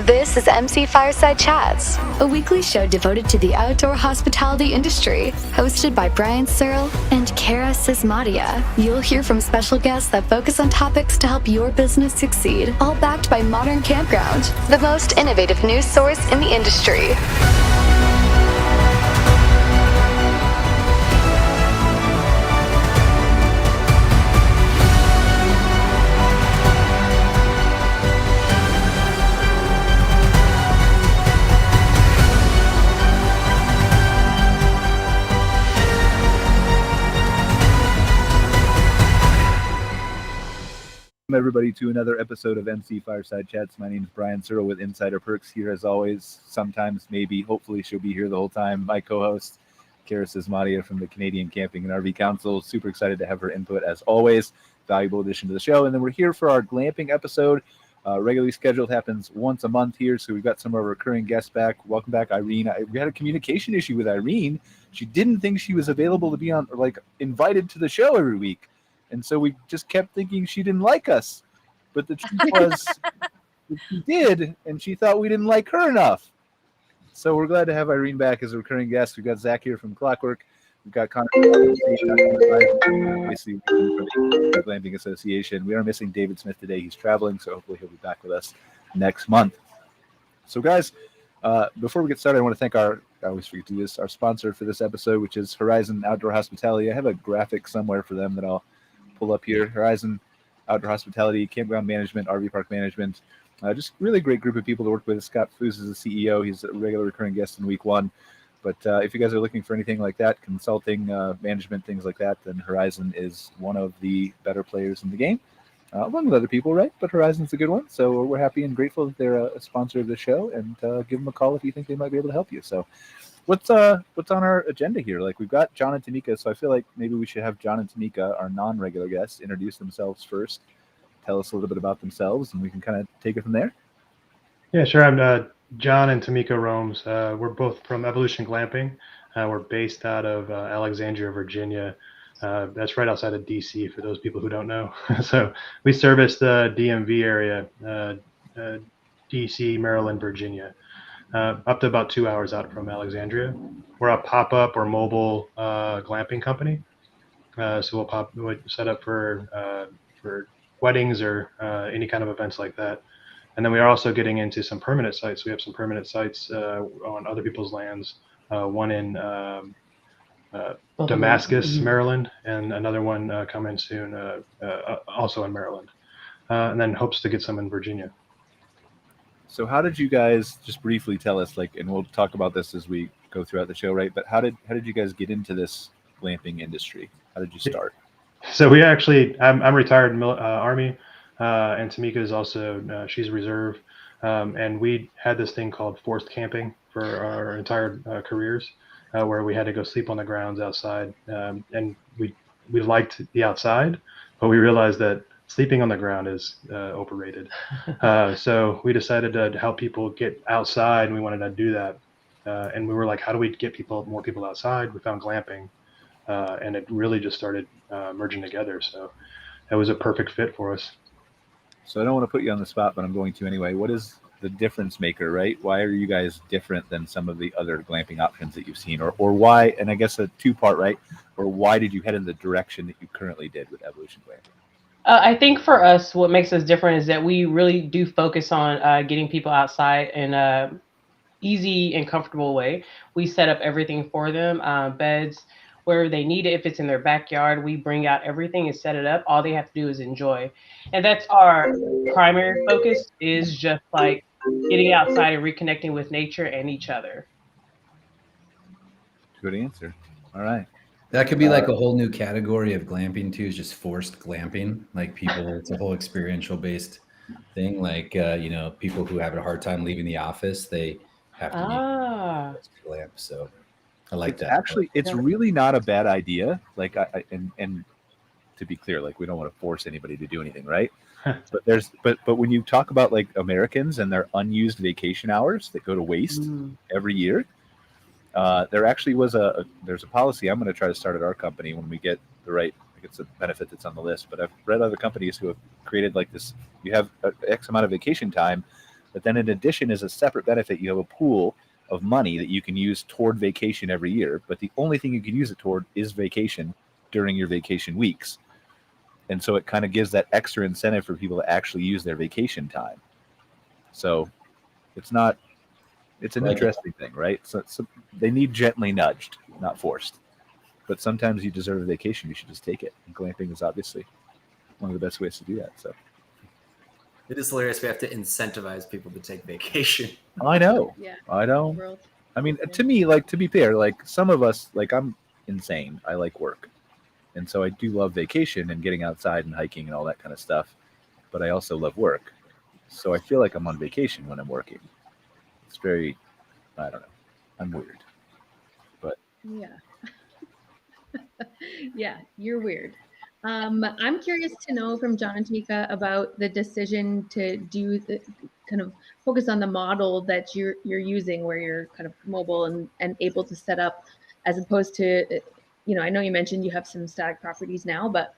This is MC Fireside Chats, a weekly show devoted to the outdoor hospitality industry, hosted by Brian Searle and Kara Sismadia. You'll hear from special guests that focus on topics to help your business succeed, all backed by Modern Campground, the most innovative news source in the industry. Welcome everybody to another episode of MC Fireside Chats. My name is Brian Searle with Insider Perks here as always. Sometimes, maybe, hopefully she'll be here the whole time. My co-host, Kara Sismadia from the Canadian Camping and RV Council. Super excited to have her input as always. Valuable addition to the show. And then we're here for our glamping episode. Regularly scheduled, happens once a month here. So we've got some of our recurring guests back. Welcome back, Irene. We had a communication issue with Irene. She didn't think she was available to be on, invited to the show every week. And so we just kept thinking she didn't like us. But the truth was that she did, and she thought we didn't like her enough. So we're glad to have Irene back as a recurring guest. We've got Zach here from Clockwork. We've got Connor from the Glamping Association. We are missing David Smith today. He's traveling, so hopefully he'll be back with us next month. So guys, before we get started, I want to thank I always forget to do this, our sponsor for this episode, which is Horizon Outdoor Hospitality. I have a graphic somewhere for them that I'll pull up here. Horizon Outdoor Hospitality, Campground Management, RV Park Management. Just really great group of people to work with. Scott Foos is the CEO. He's a regular recurring guest in week one. But if you guys are looking for anything like that, consulting, management, things like that, then Horizon is one of the better players in the game, along with other people, right? But Horizon's a good one. So we're happy and grateful that they're a sponsor of the show, and give them a call if you think they might be able to help you. So what's on our agenda here? We've got John and Tameika, so I feel like maybe we should have John and Tameika, our non-regular guests, introduce themselves first, tell us a little bit about themselves, and we can kind of take it from there. Yeah, sure. I'm John and Tameika Romes. We're both from Evolution Glamping. We're based out of Alexandria, Virginia. That's right outside of DC, for those people who don't know. So we service the DMV area, DC, Maryland, Virginia. Up to about 2 hours out from Alexandria. We're a pop-up or mobile glamping company. So we'll set up for weddings or any kind of events like that. And then we are also getting into some permanent sites. We have some permanent sites on other people's lands. One in Damascus, Maryland, and another one coming soon, also in Maryland. And then hopes to get some in Virginia. So how did you guys, just briefly tell us, and we'll talk about this as we go throughout the show, right? But how did you guys get into this glamping industry? How did you start? So we actually, I'm retired Army, and Tameika is also, she's reserve. And we had this thing called forced camping for our entire careers, where we had to go sleep on the grounds outside. And we liked the outside, but we realized that sleeping on the ground is overrated. So we decided to help people get outside, and we wanted to do that. And we were like, how do we get more people outside? We found glamping, and it really just started merging together. So it was a perfect fit for us. So I don't want to put you on the spot, but I'm going to anyway. What is the difference maker, right? Why are you guys different than some of the other glamping options that you've seen? Or why, and I guess a two-part, right? Or why did you head in the direction that you currently did with Evolution Glamping? I think for us, what makes us different is that we really do focus on getting people outside in a easy and comfortable way. We set up everything for them, beds, wherever they need it. If it's in their backyard, we bring out everything and set it up. All they have to do is enjoy. And that's our primary focus, is just getting outside and reconnecting with nature and each other. Good answer. All right. That could be a whole new category of glamping too, is just forced glamping. It's a whole experiential based thing. People who have a hard time leaving the office, they have to glamp. So I like that. Actually, it's really not a bad idea. And to be clear, we don't want to force anybody to do anything, right? but when you talk about Americans and their unused vacation hours that go to waste every year, there actually was there's a policy I'm going to try to start at our company when we get the right, it's a benefit that's on the list, but I've read other companies who have created this, you have X amount of vacation time, But then in addition, as a separate benefit, you have a pool of money that you can use toward vacation every year. But the only thing you can use it toward is vacation during your vacation weeks. And so it kind of gives that extra incentive for people to actually use their vacation time. So it's an interesting thing, right? So they need gently nudged, not forced. But sometimes you deserve a vacation. You should just take it. And glamping is obviously one of the best ways to do that. So it is hilarious. We have to incentivize people to take vacation. I know. Yeah. I know. I mean, to me, like, to be fair, like some of us, like I'm insane. I like work. And so I do love vacation and getting outside and hiking and all that kind of stuff. But I also love work. So I feel like I'm on vacation when I'm working. It's very, I don't know. I'm weird. But yeah. Yeah, you're weird. I'm curious to know from John and Tameika about the decision to do the kind of focus on the model that you're using, where you're kind of mobile and able to set up, as opposed to, I know you mentioned you have some static properties now, but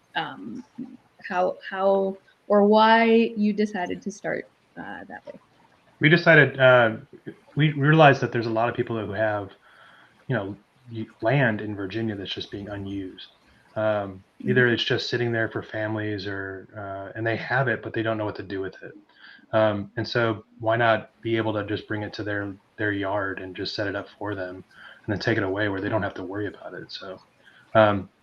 how or why you decided to start that way? We decided, we realized that there's a lot of people who have, land in Virginia that's just being unused. Either it's just sitting there for families and they have it, but they don't know what to do with it. And so why not be able to just bring it to their yard and just set it up for them and then take it away where they don't have to worry about it. So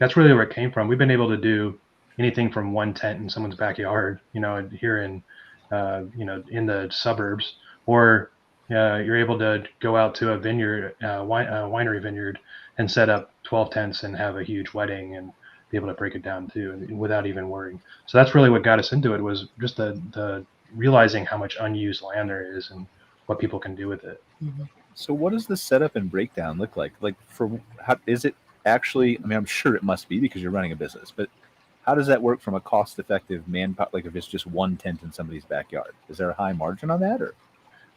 that's really where it came from. We've been able to do anything from one tent in someone's backyard, here in the suburbs, or you're able to go out to a vineyard, winery vineyard, and set up 12 tents and have a huge wedding and be able to break it down too, without even worrying. So that's really what got us into it, was just the realizing how much unused land there is and what people can do with it. Mm-hmm. So what does the setup and breakdown look like? Like, is it actually, I mean, I'm sure it must be because you're running a business, but how does that work from a cost-effective manpower? Like, if it's just one tent in somebody's backyard, is there a high margin on that, or?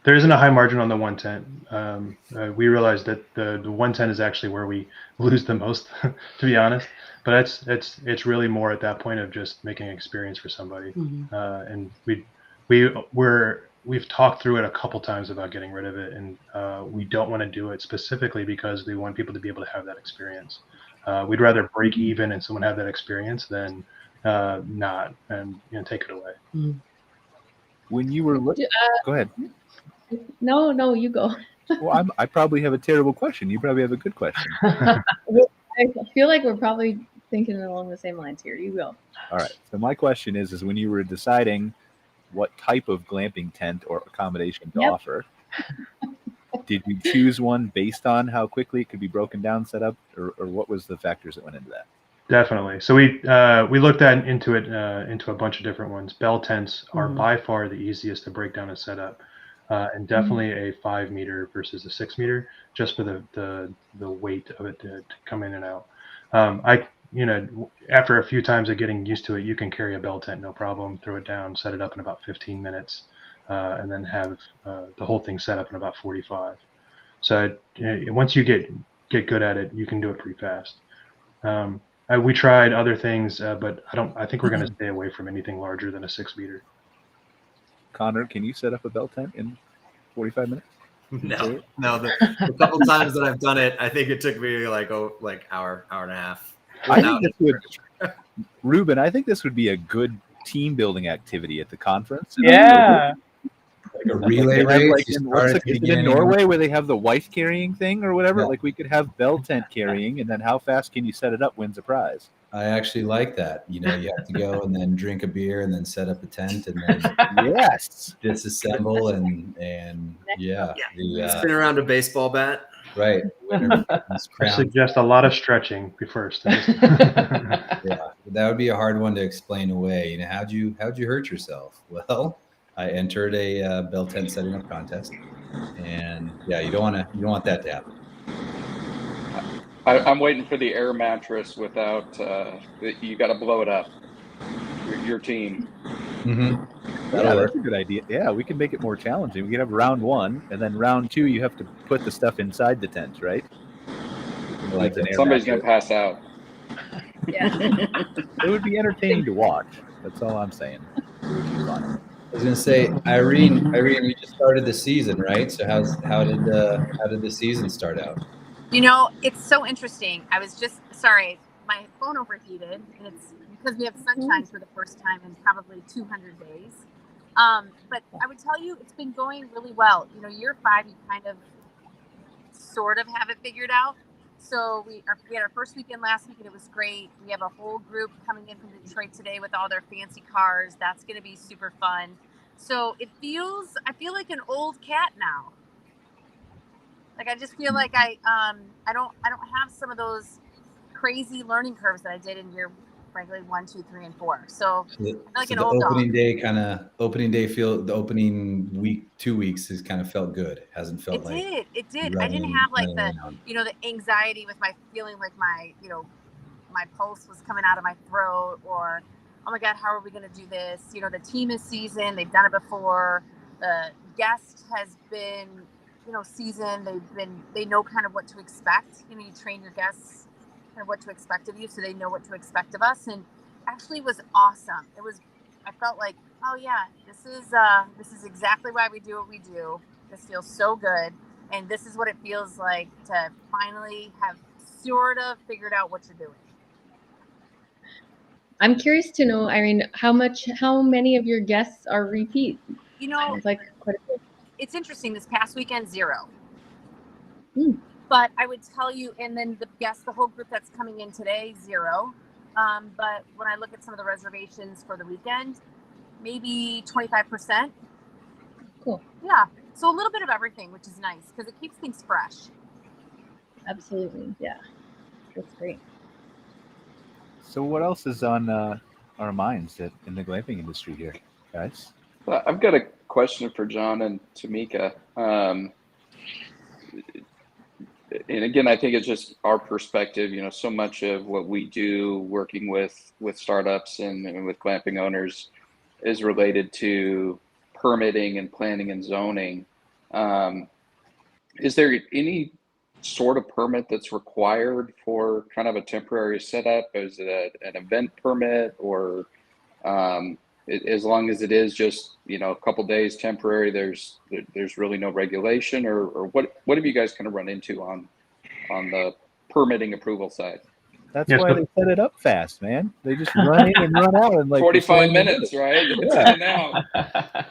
There isn't a high margin on the one tent. We realized that the one tent is actually where we lose the most, to be honest. But it's really more at that point of just making an experience for somebody. Mm-hmm. And we've talked through it a couple times about getting rid of it, and we don't want to do it specifically because we want people to be able to have that experience. We'd rather break even and someone have that experience than not, and take it away. Mm-hmm. When you were looking, go ahead. No, you go. Well, I probably have a terrible question. You probably have a good question. I feel like we're probably thinking along the same lines here. You go. All right. So my question is when you were deciding what type of glamping tent or accommodation to offer, did you choose one based on how quickly it could be broken down, set up, or what was the factors that went into that? Definitely. So we looked into a bunch of different ones. Bell tents are by far the easiest to break down and set up. And definitely a 5 meter versus a 6 meter, just for the weight of it to come in and out. After a few times of getting used to it, you can carry a bell tent, no problem, throw it down, set it up in about 15 minutes, and then have the whole thing set up in about 45. So once you get good at it, you can do it pretty fast. We tried other things, but I think we're going to stay away from anything larger than a 6 meter. Connor, can you set up a bell tent in 45 minutes? No. The couple times that I've done it, I think it took me like hour and a half. Ruben, I think this would be a good team building activity at the conference. Yeah. Like a relay race. In Norway where they have the wife carrying thing or whatever. Yeah. Like, we could have bell tent carrying, and then how fast can you set it up wins a prize. I actually like that. You have to go and then drink a beer and then set up a tent and then disassemble and spin around a baseball bat. Right. I suggest a lot of stretching first. Yeah, that would be a hard one to explain away. How'd you hurt yourself? Well, I entered a bell tent setting up contest, and you don't want that to happen. I'm waiting for the air mattress without. You got to blow it up. Your team. Mm-hmm. That's a good idea. Yeah, we can make it more challenging. We can have round 1, and then round 2, you have to put the stuff inside the tent, right? Like somebody's going to pass out. Yeah. It would be entertaining to watch. That's all I'm saying. It would be fun. was gonna say, Irene, we just started the season, right? So how did the season start out? You know, it's so interesting. I was just sorry, my phone overheated, and it's because we have sunshine for the first time in probably 200 days. But I would tell you, it's been going really well. You know, year 5, you kind of sort of have it figured out. So we had our first weekend last week, and it was great. We have a whole group coming in from Detroit today with all their fancy cars. That's going to be super fun. So I feel like an old cat now. Like I just feel like I don't have some of those crazy learning curves that I did in year, frankly, 1, 2, 3, and 4. So I feel like an old opening dog. The opening week, 2 weeks has kind of felt good. Hasn't felt It did. I didn't have like the anxiety with my feeling like my pulse was coming out of my throat, or oh my God, how are we going to do this? You know, the team is seasoned. They've done it before. The guest has been seasoned. They know kind of what to expect. You know, you train your guests kind of what to expect of you, so they know what to expect of us. And actually, it was awesome. I felt like, oh yeah, this is exactly why we do what we do. This feels so good, and this is what it feels like to finally have sort of figured out what you're doing. I'm curious to know, Irene, how many of your guests are repeat? You know, it's like quite a bit. It's interesting. This past weekend, 0. But I would tell you, and then the whole group that's coming in today, 0. But when I look at some of the reservations for the weekend, maybe 25%. Cool. Yeah. So a little bit of everything, which is nice because it keeps things fresh. Absolutely. Yeah. That's great. So what else is on our minds in the glamping industry here, guys? Well, I've got a question for John and Tameika. And again, I think it's just our perspective. You know, so much of what we do working with startups and with glamping owners is related to permitting and planning and zoning. Is there any sort of permit that's required for kind of a temporary setup? Is it an event permit, or as long as it is just a couple days temporary, there's really no regulation, or what have you guys kind of run into on the permitting approval side? That's why they set it up fast, man. They just run in and run out in like 45 minutes, right? Yeah.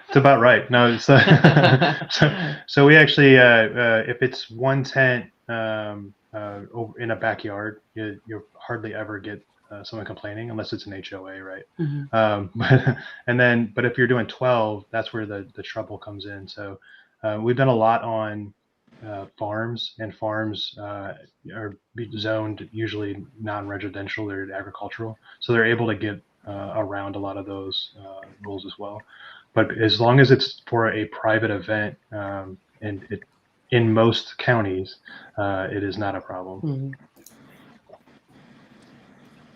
It's about right. No, so we actually, if it's one tent in a backyard, you hardly ever get someone complaining unless it's an HOA, right? But if you're doing 12, that's where the trouble comes in. So we've done a lot on farms, and farms are zoned usually non-residential, they're agricultural, so they're able to get around a lot of those rules as well. But as long as it's for a private event, in most counties, it is not a problem.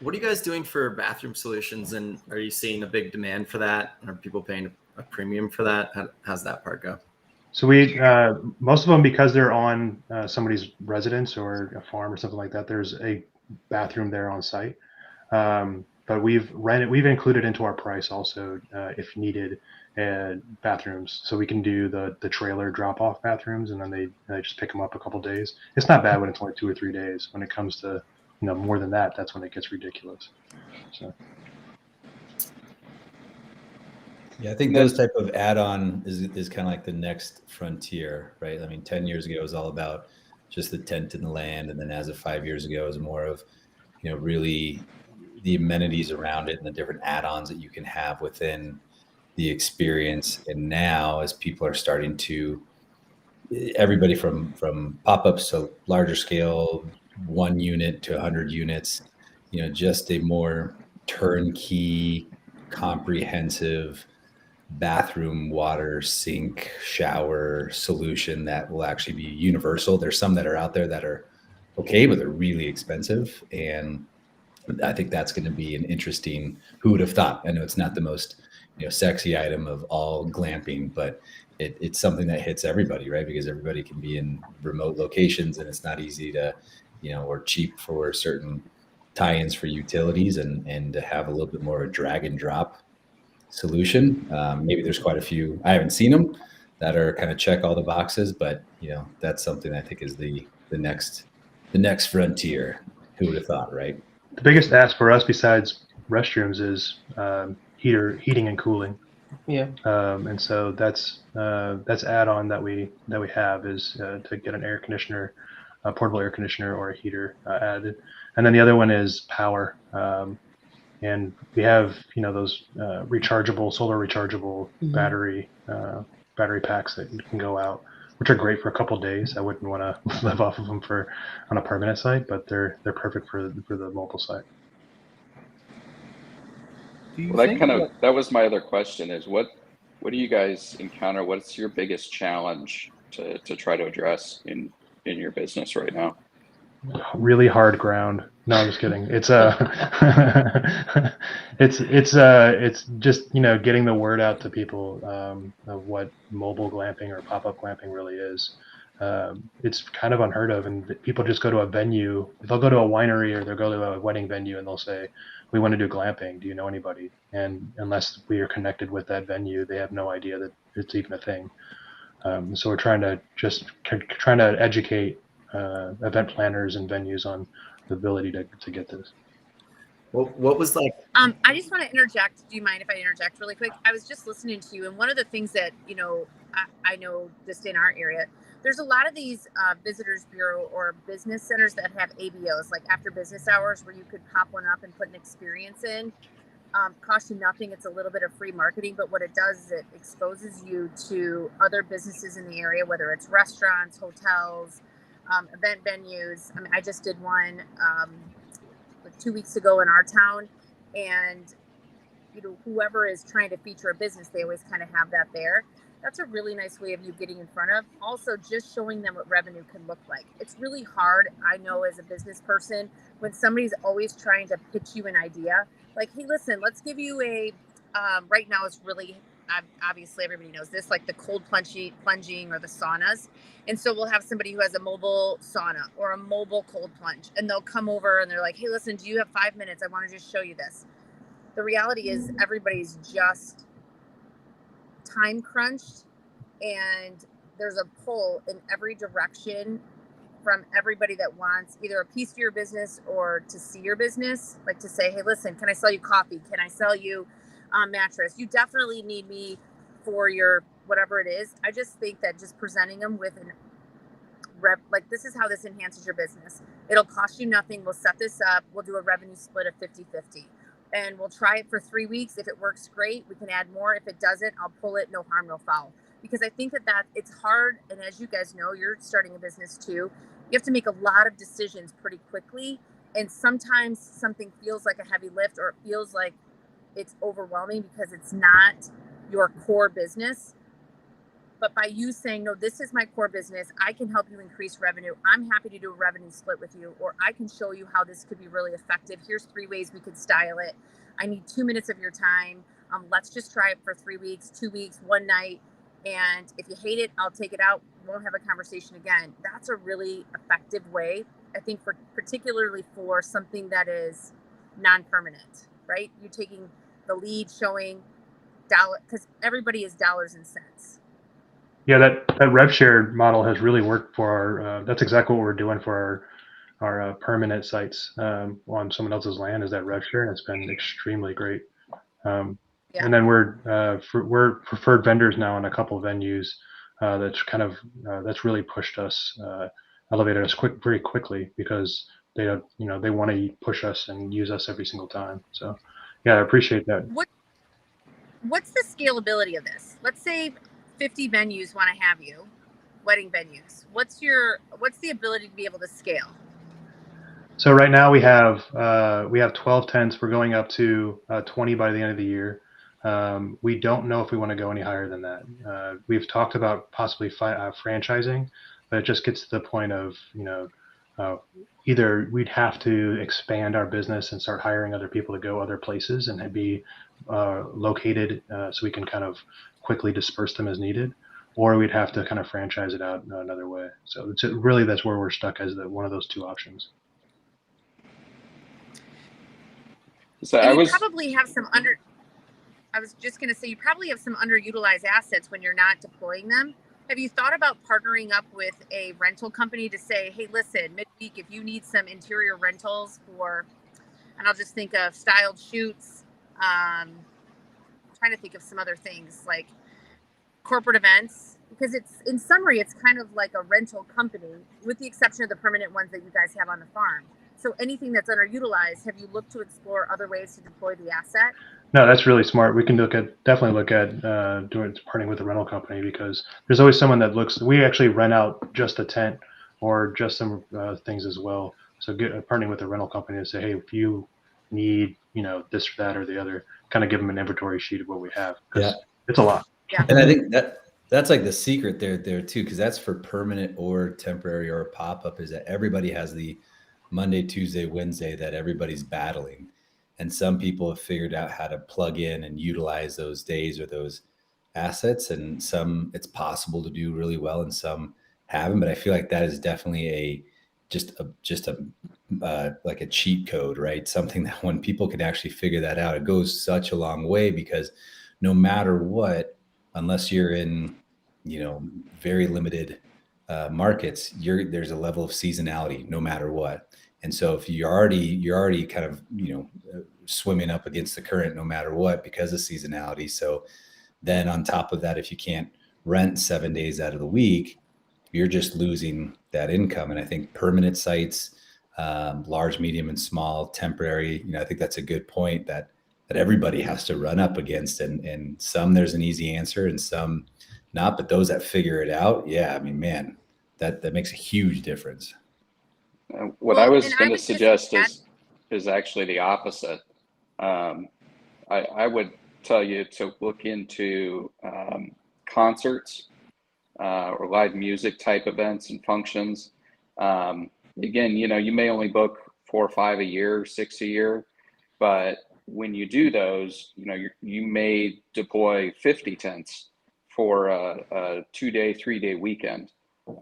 What are you guys doing for bathroom solutions, and are you seeing a big demand for that? Are people paying a premium for that? How's that part go? So we, most of them, because they're on somebody's residence or a farm or something like that, there's a bathroom there on site. But we've included into our price also, if needed, bathrooms. So we can do the trailer drop-off bathrooms, and then they just pick them up a couple days. It's not bad when it's only 2 or 3 days. When it comes to more than that, that's when it gets ridiculous. So. Yeah, I think those type of add-on is kind of like the next frontier, right? I mean, 10 years ago it was all about just the tent and the land, and then as of 5 years ago, it was more of, really the amenities around it and the different add-ons that you can have within the experience. And now, as people are starting to, everybody from pop-ups to larger scale, 1 unit to 100 units, just a more turnkey, comprehensive bathroom, water, sink, shower solution that will actually be universal. There's some that are out there that are okay, but they're really expensive. And I think that's going to be an interesting, who would have thought? I know it's not the most, sexy item of all glamping, but it's something that hits everybody, right? Because everybody can be in remote locations, and it's not easy to, or cheap for certain tie-ins for utilities, and to have a little bit more of a drag and drop solution. Maybe there's quite a few, I haven't seen them, that are kind of check all the boxes, but that's something I think is the next frontier. Who would have thought, right? The biggest ask for us besides restrooms is heating and cooling. Yeah. And so that's add-on that we have is to get an air conditioner, a portable air conditioner or a heater added. And then the other one is power. And we have those solar rechargeable battery packs that can go out, which are great for a couple of days. I wouldn't want to live off of them on a permanent site, but they're perfect for the mobile site. Well, that was my other question is what do you guys encounter? What's your biggest challenge to try to address in your business right now? Really hard ground. No, I'm just kidding. It's it's just getting the word out to people of what mobile glamping or pop-up glamping really is. It's kind of unheard of, and people just go to a venue. They'll go to a winery or they'll go to a wedding venue and they'll say, "We want to do glamping. Do you know anybody?" And unless we are connected with that venue, they have no idea that it's even a thing. So we're trying to educate event planners and venues on the ability to get this. Well, what was like? I just want to interject. Do you mind if I interject really quick? I was just listening to you, and one of the things that I know just in our area, there's a lot of these visitors bureau or business centers that have ABOs, like after business hours, where you could pop one up and put an experience in. Cost you nothing. It's a little bit of free marketing, but what it does is it exposes you to other businesses in the area, whether it's restaurants, hotels, event venues. I mean, I just did one 2 weeks ago in our town, and whoever is trying to feature a business, they always kind of have that there. That's a really nice way of you getting in front of. Also, just showing them what revenue can look like. It's really hard, I know, as a business person, when somebody's always trying to pitch you an idea. Like, hey, listen, let's give you a, right now it's really, obviously everybody knows this, like the cold plunging or the saunas. And so we'll have somebody who has a mobile sauna or a mobile cold plunge, and they'll come over and they're like, hey, listen, do you have 5 minutes? I want to just show you this. The reality is everybody's just time crunched, and there's a pull in every direction from everybody that wants either a piece of your business or to see your business, like to say, hey, listen, can I sell you coffee? Can I sell you a mattress? You definitely need me for your whatever it is. I just think that just presenting them with an like, this is how this enhances your business. It'll cost you nothing. We'll set this up. We'll do a revenue split of 50-50. And we'll try it for 3 weeks. If it works, great. We can add more. If it doesn't, I'll pull it. No harm, no foul. Because I think that it's hard. And as you guys know, you're starting a business too. You have to make a lot of decisions pretty quickly. And sometimes something feels like a heavy lift, or it feels like it's overwhelming because it's not your core business. But by you saying, no, this is my core business, I can help you increase revenue. I'm happy to do a revenue split with you, or I can show you how this could be really effective. Here's 3 ways we could style it. I need 2 minutes of your time. Let's just try it for 3 weeks, 2 weeks, one night. And if you hate it, I'll take it out. We won't have a conversation again. That's a really effective way, I think, for particularly for something that is non-permanent, right? You're taking the lead, showing dollar, because everybody is dollars and cents. Yeah, that rev share model has really worked for our. That's exactly what we're doing for our permanent sites on someone else's land. Is that rev share, and it's been extremely great. Yeah. And then we're preferred vendors now in a couple of venues. That's really pushed us, elevated us very quickly, because they want to push us and use us every single time. So yeah, I appreciate that. What's the scalability of this? Let's say 50 venues want to have you, wedding venues. What's the ability to be able to scale? So right now we have 12 tents. We're going up to 20 by the end of the year. We don't know if we want to go any higher than that. We've talked about possibly franchising, but it just gets to the point of, either we'd have to expand our business and start hiring other people to go other places and be located so we can kind of quickly disperse them as needed, or we'd have to kind of franchise it out another way. So that's where we're stuck, as one of those two options. So you probably have some I was just going to say, you probably have some underutilized assets when you're not deploying them. Have you thought about partnering up with a rental company to say, hey, listen, midweek, if you need some interior rentals for, and I'll just think of styled shoots, I'm trying to think of some other things like corporate events, because it's, in summary, it's kind of like a rental company with the exception of the permanent ones that you guys have on the farm. So anything that's underutilized, have you looked to explore other ways to deploy the asset? No, that's really smart. We can definitely look at partnering with a rental company, because there's always someone that looks. We actually rent out just a tent or just some things as well. So partnering with a rental company to say, hey, if you need this or that or the other, kind of give them an inventory sheet of what we have, because it's a lot. Yeah. And I think that's like the secret there too, because that's for permanent or temporary or pop-up, is that everybody has the Monday, Tuesday, Wednesday that everybody's battling. And some people have figured out how to plug in and utilize those days or those assets. And some it's possible to do really well and some haven't. But I feel like that is definitely just like a cheat code, right? Something that when people can actually figure that out, it goes such a long way, because no matter what, unless you're in, very limited markets, there's a level of seasonality no matter what. And so if you're already kind of, swimming up against the current no matter what because of seasonality. So then on top of that, if you can't rent 7 days out of the week, you're just losing that income. And I think permanent sites, large, medium, and small, temporary, I think that's a good point that everybody has to run up against. And some there's an easy answer and some not, but those that figure it out, man, that makes a huge difference. What I was going to suggest is actually the opposite. I would tell you to look into concerts or live music type events and functions. Again, you may only book 4 or 5 a year, 6 a year, but when you do those, you may deploy 50 tents for a 2-day, 3-day weekend,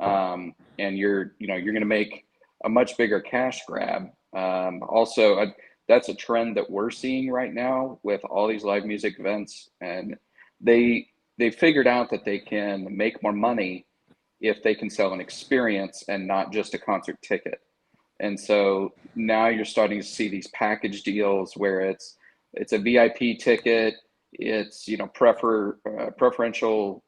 and you're going to make a much bigger cash grab. Also, that's a trend that we're seeing right now with all these live music events, and they figured out that they can make more money if they can sell an experience and not just a concert ticket. And so now you're starting to see these package deals where it's a VIP ticket, it's preferential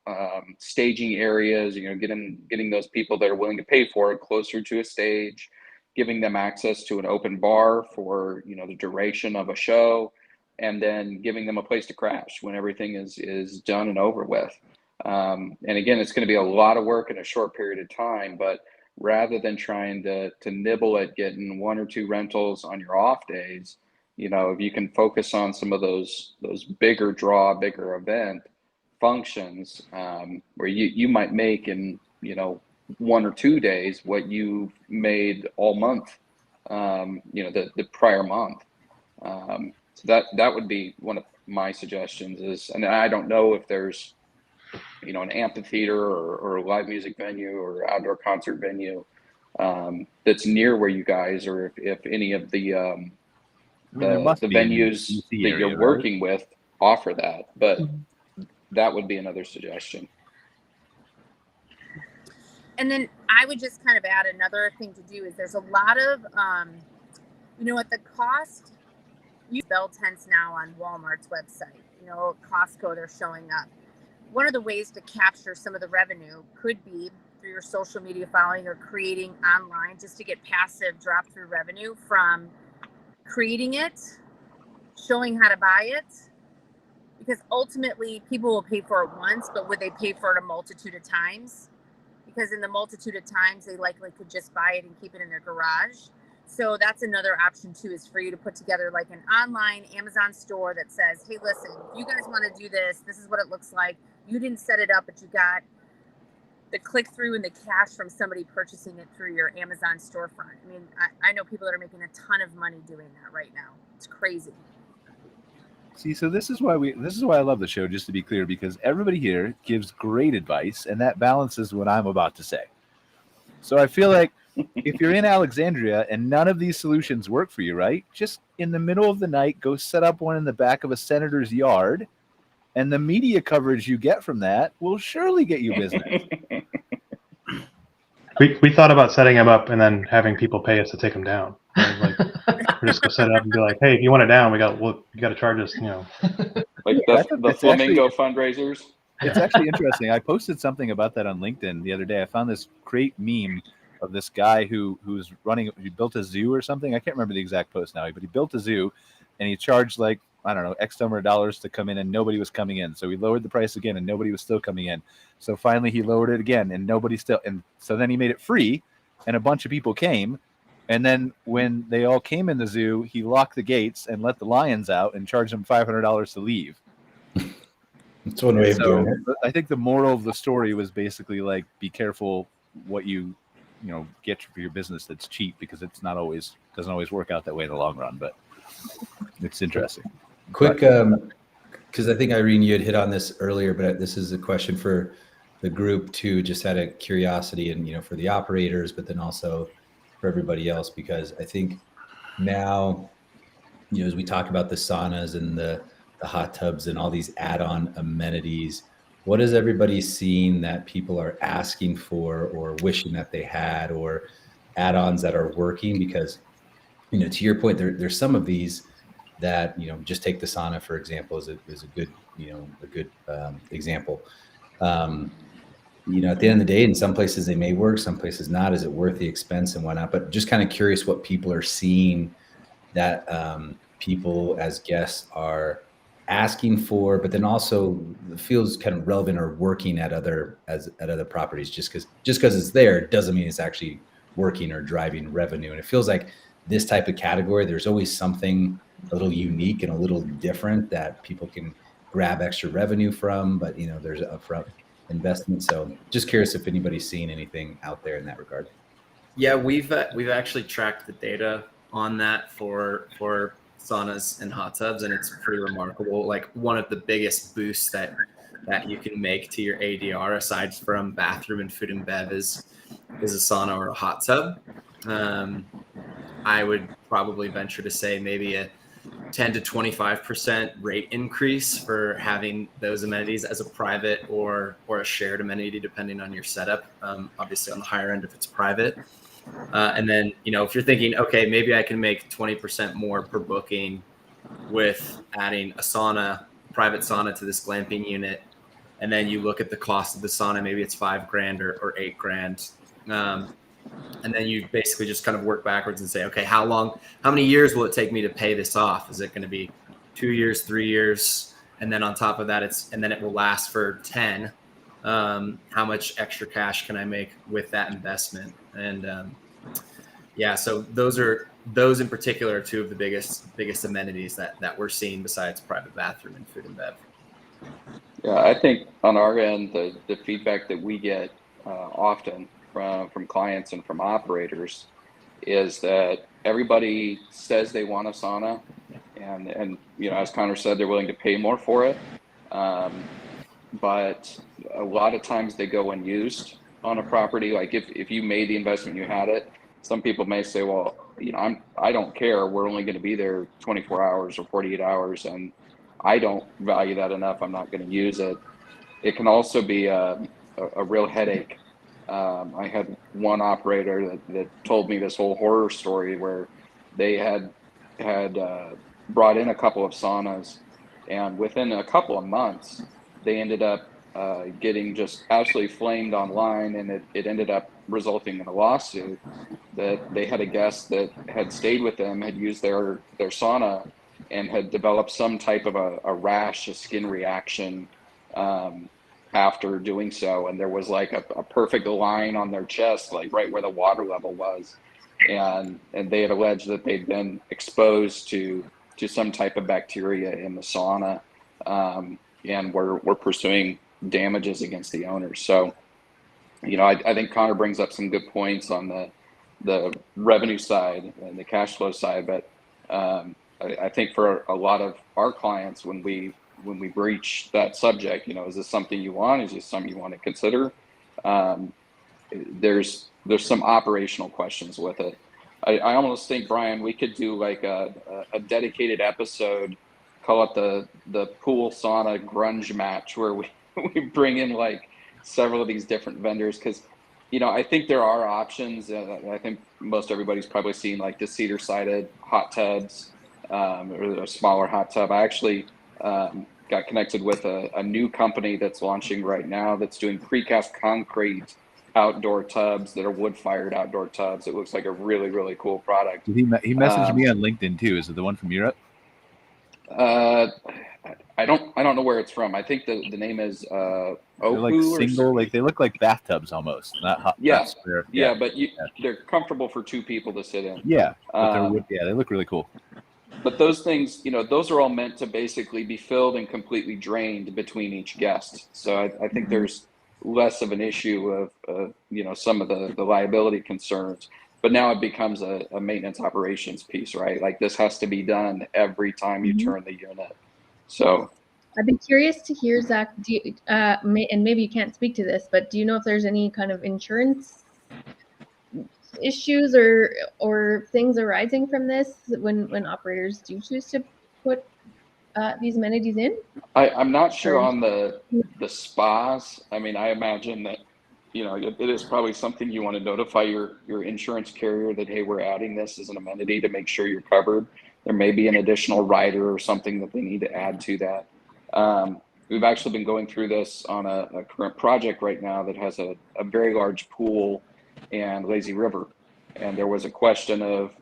staging areas, getting those people that are willing to pay for it closer to a stage, giving them access to an open bar for the duration of a show, and then giving them a place to crash when everything is done and over with. And again, it's going to be a lot of work in a short period of time, but rather than trying to nibble at getting 1 or 2 rentals on your off days, if you can focus on some of those bigger event functions, where you might make in 1 or 2 days what you made all month, the prior month. So that would be one of my suggestions and I don't know if there's an amphitheater or a live music venue or outdoor concert venue that's near where you guys, or if any of the venues that you're working with offer that, but that would be another suggestion. And then I would just kind of add another thing to do is there's a lot of, at the cost, you bell tents now on Walmart's website, Costco, they're showing up. One of the ways to capture some of the revenue could be through your social media following or creating online, just to get passive drop through revenue from creating it, showing how to buy it, because ultimately people will pay for it once, but would they pay for it a multitude of times? Because in the multitude of times, they likely could just buy it and keep it in their garage. So that's another option too, is for you to put together like an online Amazon store that says, hey, listen, if you guys want to do this, this is what it looks like. You didn't set it up, but you got the click through and the cash from somebody purchasing it through your Amazon storefront. I mean, I know people that are making a ton of money doing that right now. It's crazy. See, so this is why I love the show, just to be clear, because everybody here gives great advice, and that balances what I'm about to say. So I feel like if you're in Alexandria and none of these solutions work for you, right? Just in the middle of the night, go set up one in the back of a senator's yard and the media coverage you get from that will surely get you business. We thought about setting them up and then having people pay us to take them down. Right? Like we're just gonna set it up and be like, hey, if you want it down, you got to charge us, Like the flamingo fundraisers. It's actually interesting. I posted something about that on LinkedIn the other day. I found this great meme of this guy who's running. He built a zoo or something. I can't remember the exact post now, but he built a zoo, and he charged like, I don't know, X number of dollars to come in, and nobody was coming in. So he lowered the price again, and nobody was still coming in. So finally he lowered it again, and nobody still. And so then he made it free, and a bunch of people came. And then when they all came in the zoo, he locked the gates and let the lions out and charged them $500 to leave. It's one way of doing it. I think the moral of the story was basically like, be careful what you get for your business that's cheap, because it's not always doesn't always work out that way in the long run. But it's interesting. Quick, because I think Irene, you had hit on this earlier, but this is a question for the group too, just out of curiosity, and for the operators, but then also for everybody else, because I think now, as we talk about the saunas and the hot tubs and all these add-on amenities, what is everybody seeing that people are asking for or wishing that they had, or add-ons that are working? Because, to your point, there's some of these that, just take the sauna, for example, is a good, a good example. At the end of the day, in some places they may work, some places not. Is it worth the expense and whatnot? But just kind of curious what people are seeing that people as guests are asking for, but then also feels kind of relevant or working at other properties. Just because it's there doesn't mean it's actually working or driving revenue. And it feels like this type of category, there's always something a little unique and a little different that people can grab extra revenue from, but there's upfront investment. So just curious if anybody's seeing anything out there in that regard. Yeah, we've actually tracked the data on that for saunas and hot tubs, and it's pretty remarkable. Like, one of the biggest boosts that you can make to your ADR, aside from bathroom and food and bev, is a sauna or a hot tub. I would probably venture to say maybe a 10 to 25% rate increase for having those amenities as a private or a shared amenity, depending on your setup. Obviously on the higher end if it's private. And then, if you're thinking, okay, maybe I can make 20% more per booking with adding a private sauna to this glamping unit. And then you look at the cost of the sauna, maybe it's $5,000 or $8,000. And then you basically just kind of work backwards and say, okay, how many years will it take me to pay this off? Is it going to be 2 years, 3 years? And then on top of that, and then it will last for 10. How much extra cash can I make with that investment? And so those in particular are two of the biggest amenities that we're seeing besides private bathroom and food and bev. Yeah, I think on our end, the feedback that we get often from clients and from operators is that everybody says they want a sauna, and as Connor said, they're willing to pay more for it. But a lot of times they go unused on a property. Like if you made the investment, you had it. Some people may say, well, I don't care. We're only going to be there 24 hours or 48 hours, and I don't value that enough. I'm not going to use it. It can also be a real headache. I had one operator that told me this whole horror story where they had brought in a couple of saunas, and within a couple of months, they ended up getting just absolutely flamed online, and it ended up resulting in a lawsuit that they had a guest that had stayed with them, had used their sauna, and had developed some type of a rash, a skin reaction after doing so. And there was like a perfect line on their chest, like right where the water level was. And they had alleged that they'd been exposed to some type of bacteria in the sauna, and were pursuing damages against the owners. So, I think Connor brings up some good points on the revenue side and the cash flow side, but I think for a lot of our clients, when we breach that subject, is this something you want? Is this something you want to consider? There's some operational questions with it. I almost think, Brian, we could do like a dedicated episode call it the pool sauna grunge match, where we we bring in like several of these different vendors, because I think there are options. I think most everybody's probably seen like the cedar sided hot tubs, or a smaller hot tub. I actually got connected with a new company that's launching right now that's doing precast concrete outdoor tubs that are wood fired outdoor tubs. It looks like a really, really cool product. He messaged me on LinkedIn too. Is it the one from Europe? I don't know where it's from. I think the name is They're like single, like they look like bathtubs almost, not hot. Yeah, not square. yeah, but they're comfortable for two people to sit in. Yeah, but they're wood. Yeah, they look really cool. But those things, those are all meant to basically be filled and completely drained between each guest. So I think there's less of an issue of some of the liability concerns. But now it becomes a maintenance operations piece, right? Like this has to be done every time you turn the unit. So I'd be curious to hear, Zach, and maybe you can't speak to this, but do you know if there's any kind of insurance issues or things arising from this when operators do choose to put these amenities in? I'm not sure on the spas. I mean, I imagine that it is probably something you want to notify your insurance carrier that, hey, we're adding this as an amenity to make sure you're covered. There may be an additional rider or something that they need to add to that. We've actually been going through this on a current project right now that has a very large pool and lazy river. And there was a question of,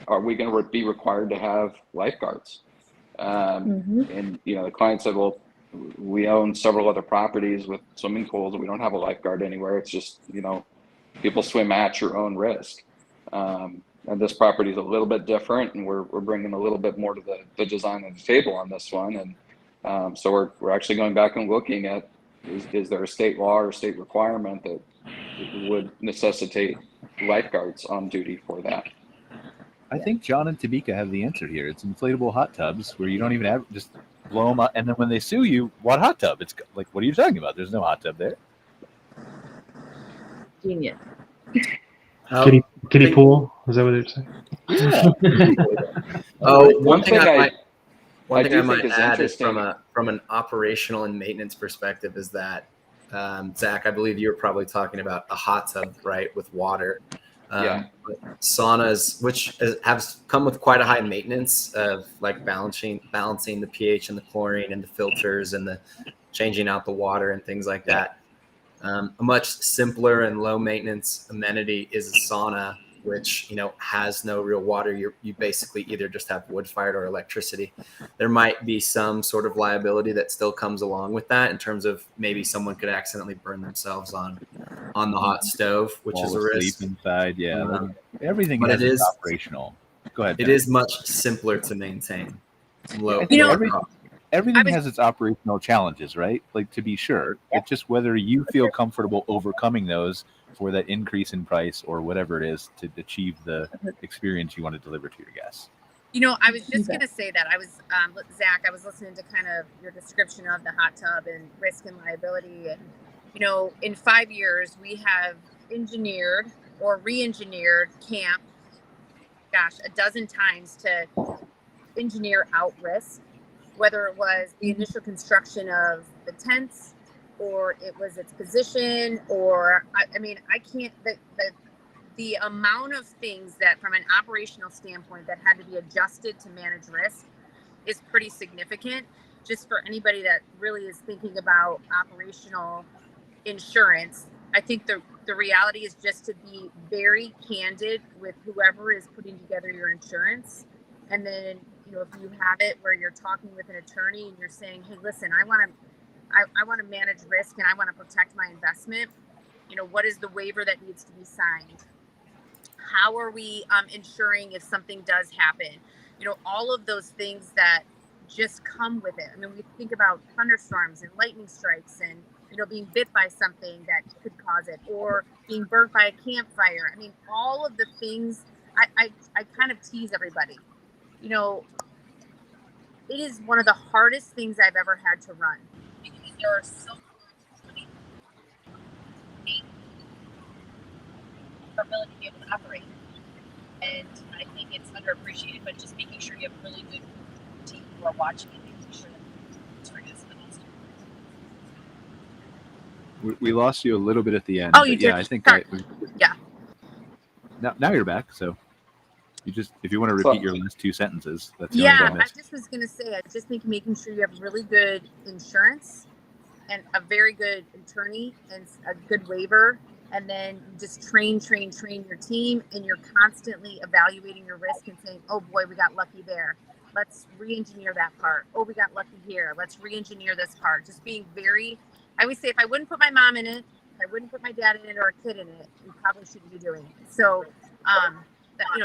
are we going to be required to have lifeguards? And, the client said, well, we own several other properties with swimming pools and we don't have a lifeguard anywhere. It's just, people swim at your own risk. And this property is a little bit different, and we're bringing a little bit more to the design of the table on this one. And so we're actually going back and looking at, is there a state law or state requirement that would necessitate lifeguards on duty for that? I think John and Tameika have the answer here. It's inflatable hot tubs where you don't even have, just blow them up, and then when they sue you, what hot tub? It's like, what are you talking about? There's no hot tub there. Genius. Kiddie pool? Is that what they're saying? Yeah. One thing I might add is from an operational and maintenance perspective is that, Zach, I believe you were probably talking about a hot tub, right, with water. Saunas, which have come with quite a high maintenance of like balancing the pH and the chlorine and the filters and the changing out the water and things like that. A much simpler and low maintenance amenity is a sauna, which has no real water. You basically either just have wood fired or electricity. There might be some sort of liability that still comes along with that in terms of maybe someone could accidentally burn themselves on the hot stove, which is a risk. Inside, everything but is operational. Go ahead. It is much simpler to maintain. Everything has its operational challenges, right? Like, to be sure, it's just whether you feel comfortable overcoming those for that increase in price or whatever it is to achieve the experience you want to deliver to your guests. I was just going to say that. I was, Zach, I was listening to kind of your description of the hot tub and risk and liability. And, in 5 years, we have engineered or re-engineered camp, a dozen times to engineer out risk, whether it was the initial construction of the tents or it was its position, or, I can't, the amount of things that from an operational standpoint that had to be adjusted to manage risk is pretty significant. Just for anybody that really is thinking about operational insurance, I think the reality is just to be very candid with whoever is putting together your insurance. And then, if you have it where you're talking with an attorney and you're saying, hey, listen, I want to manage risk and I want to protect my investment. What is the waiver that needs to be signed? How are we ensuring if something does happen? All of those things that just come with it. We think about thunderstorms and lightning strikes and, being bit by something that could cause it, or being burnt by a campfire. All of the things, I kind of tease everybody. It is one of the hardest things I've ever had to run, because there are so many ability to be able to operate. And I think it's underappreciated, but just making sure you have a really good team who are watching it. We lost you a little bit at the end. Oh, you but yeah, did? I think Sorry. Yeah. Now you're back. So if you want to repeat your last two sentences, that's the only Yeah, thing I I missed. just was going to say, I just think making sure you have really good insurance and a very good attorney and a good waiver, and then just train your team, and you're constantly evaluating your risk and saying, oh boy, we got lucky there. Let's re-engineer that part. Oh, we got lucky here. Let's re-engineer this part. Just being very, I always say, if I wouldn't put my mom in it, if I wouldn't put my dad in it or a kid in it, we probably shouldn't be doing it. So,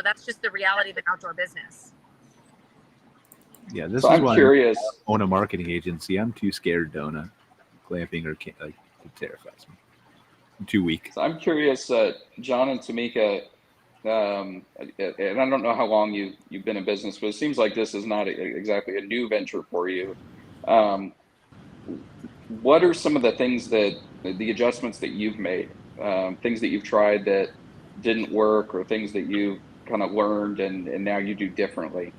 that's just the reality of an outdoor business. Yeah, this So is I'm why curious. I own a marketing agency. I'm too scared to own a glamping or it terrifies me. I'm too weak. So I'm curious, John and Tameika, and I don't know how long you've been in business, but it seems like this is not exactly a new venture for you. What are some of the things the adjustments that you've made, things that you've tried that didn't work, or things that you kind of learned and now you do differently?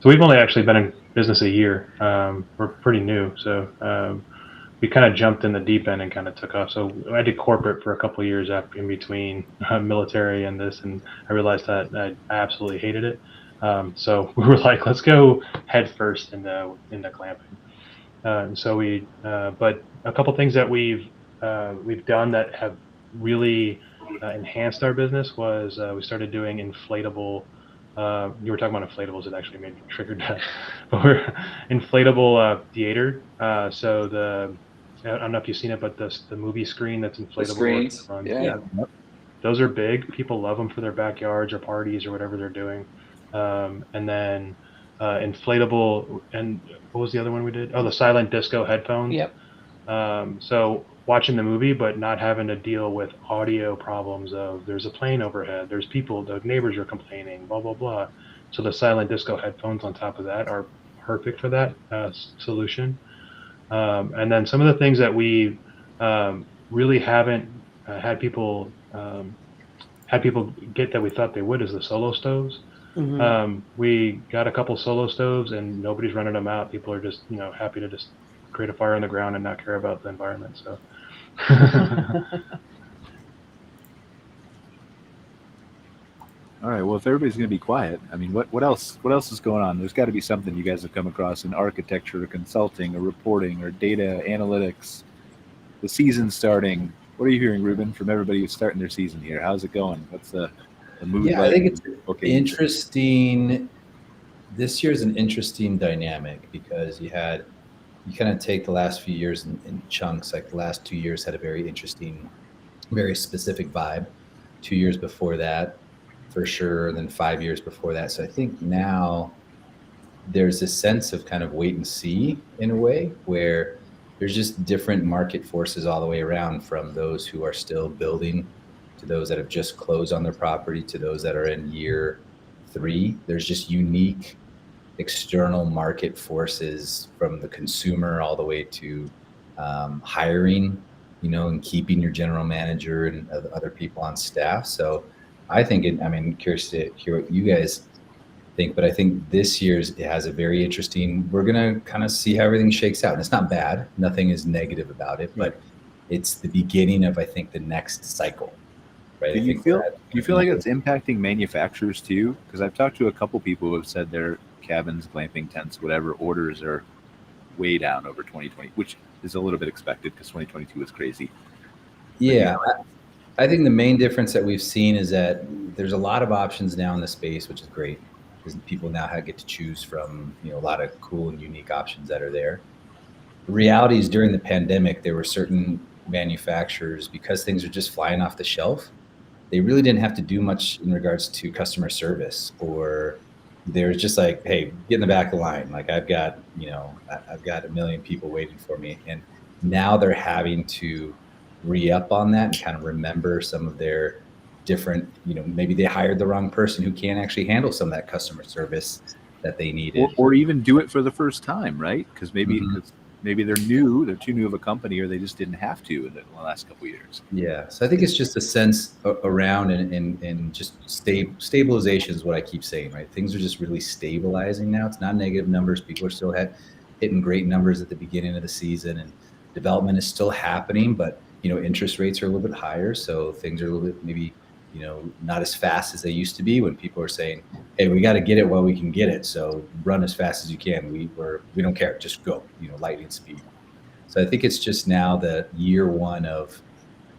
So we've only actually been in business a year. We're pretty new, so we kind of jumped in the deep end and kind of took off. So I did corporate for a couple of years in between military and this, and I realized that I absolutely hated it. So we were like, let's go head first into glamping. But a couple things that we've done that have really enhanced our business was we started doing inflatable. You were talking about inflatables; it actually made me triggered that. But we're inflatable theater. I don't know if you've seen it, but the movie screen that's inflatable. The screens, yeah. Those are big. People love them for their backyards or parties or whatever they're doing. And then inflatable, and what was the other one we did? Oh, the silent disco headphones. Yep. So watching the movie, but not having to deal with audio problems of there's a plane overhead, there's people, the neighbors are complaining, blah, blah, blah. So the silent disco headphones on top of that are perfect for that solution. And then some of the things that we really haven't had people get that we thought they would is the solo stoves. Mm-hmm. We got a couple solo stoves and nobody's running them out. People are just, happy to just create a fire on the ground and not care about the environment. So. All right. Well, if everybody's going to be quiet, I mean, what else is going on? There's got to be something you guys have come across in architecture, or consulting, or reporting, or data analytics. The season's starting. What are you hearing, Ruben, from everybody who's starting their season here? How's it going? What's the mood? Yeah, I think it's interesting. This year's an interesting dynamic because you kind of take the last few years in chunks. Like the last 2 years had a very interesting, very specific vibe. 2 years before that, for sure, and then 5 years before that. So I think now there's a sense of kind of wait and see in a way, where there's just different market forces all the way around, from those who are still building to those that have just closed on their property to those that are in year 3. There's just unique external market forces, from the consumer all the way to hiring, and keeping your general manager and other people on staff. So I think I'm curious to hear what you guys think, but I think this year's it has a very interesting, we're going to kind of see how everything shakes out. And it's not bad. Nothing is negative about it, but it's the beginning of, I think, the next cycle. Right? Do you feel like it's impacting manufacturers too? Because I've talked to a couple people who have said their cabins, glamping tents, whatever, orders are way down over 2020, which is a little bit expected because 2022 was crazy. Yeah. I think the main difference that we've seen is that there's a lot of options now in the space, which is great, because people now get to choose from, a lot of cool and unique options that are there. The reality is, during the pandemic, there were certain manufacturers, because things are just flying off the shelf, they really didn't have to do much in regards to customer service, or they're just like, hey, get in the back of the line. Like I've got a million people waiting for me. And now they're having to re-up on that and kind of remember some of their different, maybe they hired the wrong person who can't actually handle some of that customer service that they needed. Or even do it for the first time, right? Because maybe they're new, they're too new of a company, or they just didn't have to in the last couple of years. Yeah. So I think it's just a sense around and just stabilization is what I keep saying, right? Things are just really stabilizing now. It's not negative numbers. People are still hitting great numbers at the beginning of the season, and development is still happening, but interest rates are a little bit higher, so things are a little bit maybe not as fast as they used to be, when people are saying, hey, we got to get it while we can get it, so run as fast as you can. We don't care, just go, lightning speed. So I think it's just now the year one of,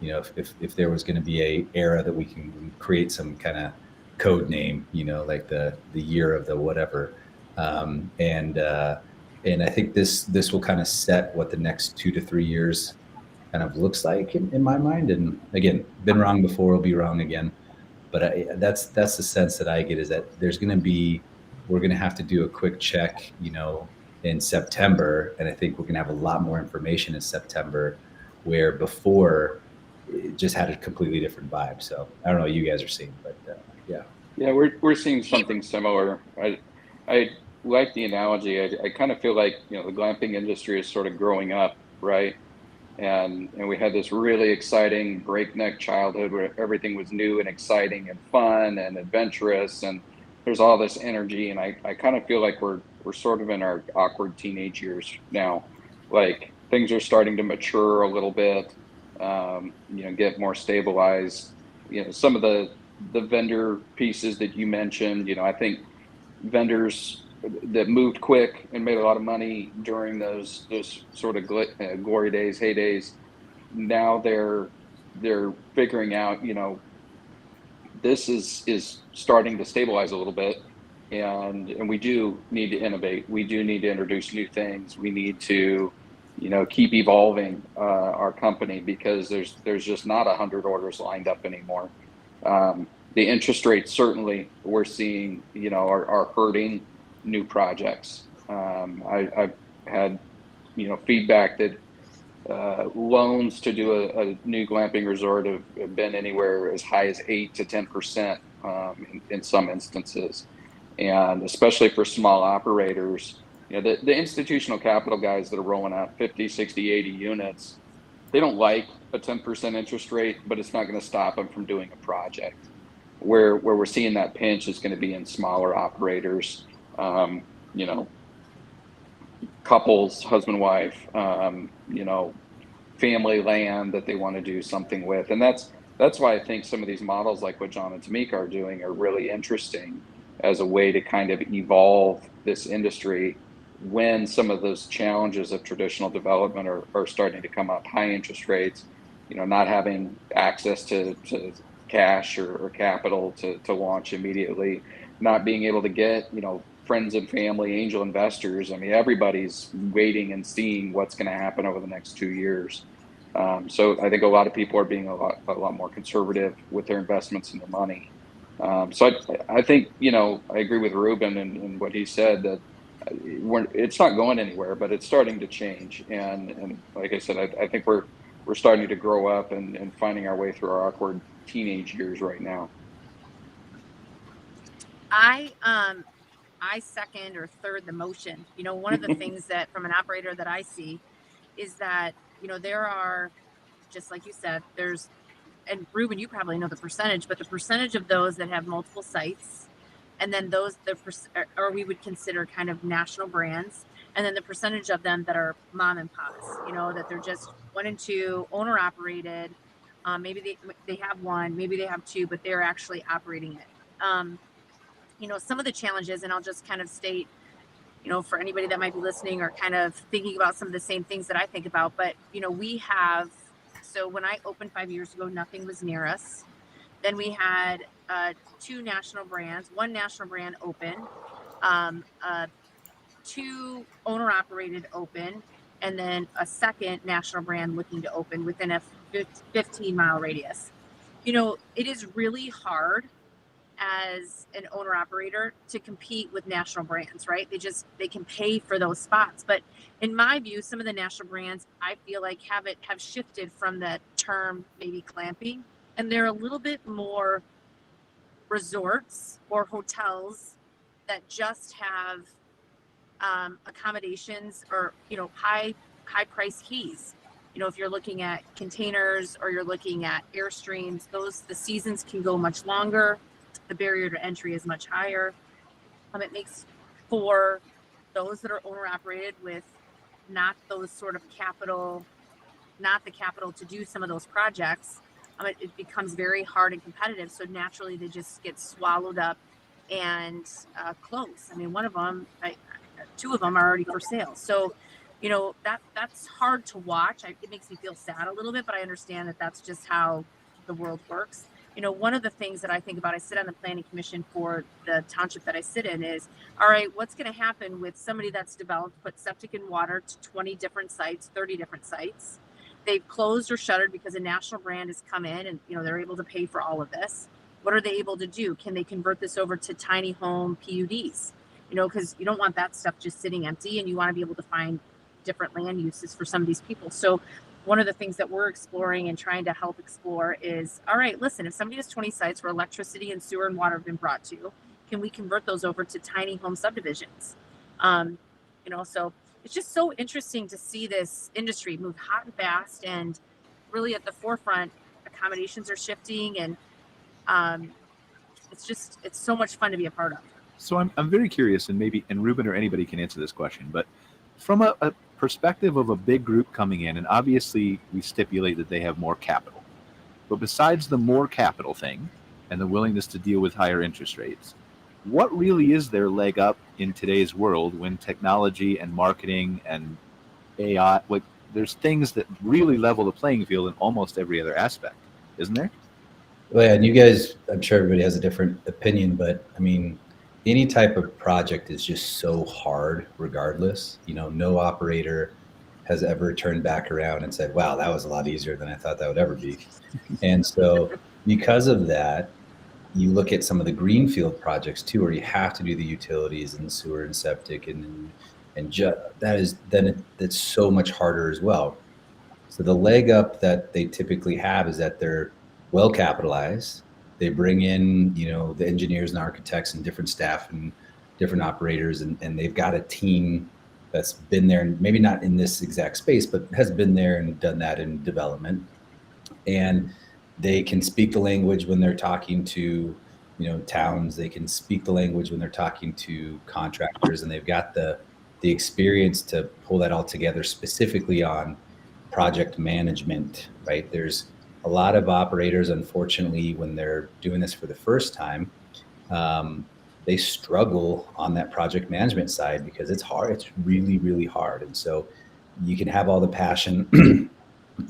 if there was going to be a era that we can create some kind of code name, like the year of the whatever. And I think this will kind of set what the next 2 to 3 years kind of looks like in my mind. And again, been wrong before, will be wrong again. But that's the sense that I get, is that we're going to have to do a quick check, in September. And I think we're going to have a lot more information in September, where before it just had a completely different vibe. So I don't know what you guys are seeing, but yeah. Yeah, we're seeing something similar. I like the analogy. I kind of feel like, the glamping industry is sort of growing up, right? And we had this really exciting breakneck childhood where everything was new and exciting and fun and adventurous, and there's all this energy. And I kind of feel like we're sort of in our awkward teenage years now. Like, things are starting to mature a little bit, get more stabilized. Some of the vendor pieces that you mentioned, I think vendors that moved quick and made a lot of money during those sort of glory days, heydays, now they're figuring out, this is starting to stabilize a little bit, and we do need to innovate. We do need to introduce new things. We need to, keep evolving our company, because there's just not 100 orders lined up anymore. The interest rates certainly we're seeing, are hurting new projects. I've had, feedback that loans to do a new glamping resort have been anywhere as high as 8 to 10% in some instances. And especially for small operators, the institutional capital guys that are rolling out 50, 60, 80 units, they don't like a 10% interest rate, but it's not going to stop them from doing a project. Where we're seeing that pinch is going to be in smaller operators, couples, husband, wife, family land that they want to do something with. And that's why I think some of these models, like what John and Tameika are doing, are really interesting as a way to kind of evolve this industry when some of those challenges of traditional development are starting to come up. High interest rates, not having access to cash or capital to launch immediately, not being able to get, friends and family, angel investors. I mean, everybody's waiting and seeing what's going to happen over the next 2 years. So I think a lot of people are being a lot more conservative with their investments and their money. So I think, I agree with Ruben and what he said, that it's not going anywhere, but it's starting to change. And like I said, I think we're starting to grow up and finding our way through our awkward teenage years right now. I second or third the motion. One of the things that from an operator that I see is that, there are, just like you said, and Ruben, you probably know the percentage, but the percentage of those that have multiple sites, and then or we would consider kind of national brands, and then the percentage of them that are mom and pops, that they're just 1 and 2 owner operated. Maybe they have 1, maybe they have 2, but they're actually operating it. Some of the challenges, and I'll just kind of state, for anybody that might be listening or kind of thinking about some of the same things that I think about, but, so when I opened 5 years ago, nothing was near us. Then we had 2 national brands, 1 national brand open, 2 owner operated open, and then a second national brand looking to open within a 15-mile radius. It is really hard as an owner operator to compete with national brands, right? They can pay for those spots. But in my view, some of the national brands, I feel like have shifted from the term maybe glamping, and they're a little bit more resorts or hotels that just have accommodations or, high price keys. If you're looking at containers or you're looking at Airstreams, the seasons can go much longer. The barrier to entry is much higher. It makes for those that are owner operated with not those sort of capital, not the capital to do some of those projects, it becomes very hard and competitive. So naturally they just get swallowed up and close. I mean, one of them, two of them are already for sale. So, you know, that's hard to watch. It makes me feel sad a little bit, but I understand that that's just how the world works. You know, one of the things that I think about, I sit on the planning commission for the township that I sit in, is, all right, what's going to happen with somebody that's developed, put septic and water to 20 different sites, 30 different sites. They've closed or shuttered because a national brand has come in and, you know, they're able to pay for all of this. What are they able to do? Can they convert this over to tiny home PUDs? You know, because you don't want that stuff just sitting empty, and you want to be able to find different land uses for some of these people. So one of the things that we're exploring and trying to help explore is, all right, listen, if somebody has 20 sites where electricity and sewer and water have been brought to, can we convert those over to tiny home subdivisions? You know, so it's just so interesting to see this industry move hot and fast, and really at the forefront, accommodations are shifting, and it's so much fun to be a part of. So I'm very curious, and Ruben or anybody can answer this question, but from a perspective of a big group coming in, and obviously we stipulate that they have more capital, but besides the more capital thing and the willingness to deal with higher interest rates, what really is their leg up in today's world when technology and marketing and AI, like, there's things that really level the playing field in almost every other aspect, isn't there? Well, yeah, and you guys, I'm sure everybody has a different opinion, but I mean, any type of project is just so hard regardless. You know, no operator has ever turned back around and said, wow, that was a lot easier than I thought that would ever be. And so because of that, you look at some of the greenfield projects too, where you have to do the utilities and sewer and septic that's so much harder as well. So the leg up that they typically have is that they're well capitalized. They bring in, you know, the engineers and architects and different staff and different operators, and they've got a team that's been there, and maybe not in this exact space, but has been there and done that in development. And they can speak the language when they're talking to, you know, towns. They can speak the language when they're talking to contractors, and they've got the experience to pull that all together specifically on project management, right? There's a lot of operators, unfortunately, when they're doing this for the first time, they struggle on that project management side because it's hard. It's really, really hard. And so you can have all the passion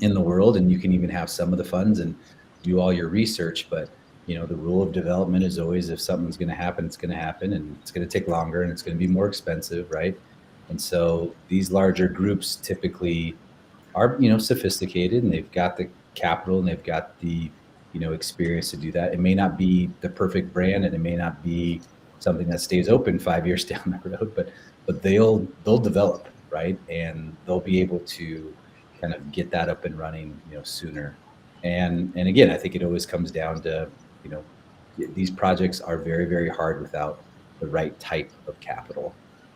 in the world, and you can even have some of the funds and do all your research. But, you know, the rule of development is always, if something's going to happen, it's going to happen, and it's going to take longer, and it's going to be more expensive, right? And so these larger groups typically are, you know, sophisticated, and they've got the capital, and they've got the, you know, experience to do that. It may not be the perfect brand, and it may not be something that stays open 5 years down the road, but they'll develop, right? And they'll be able to kind of get that up and running, you know, sooner. And again, I think it always comes down to, you know, these projects are very, very hard without the right type of capital.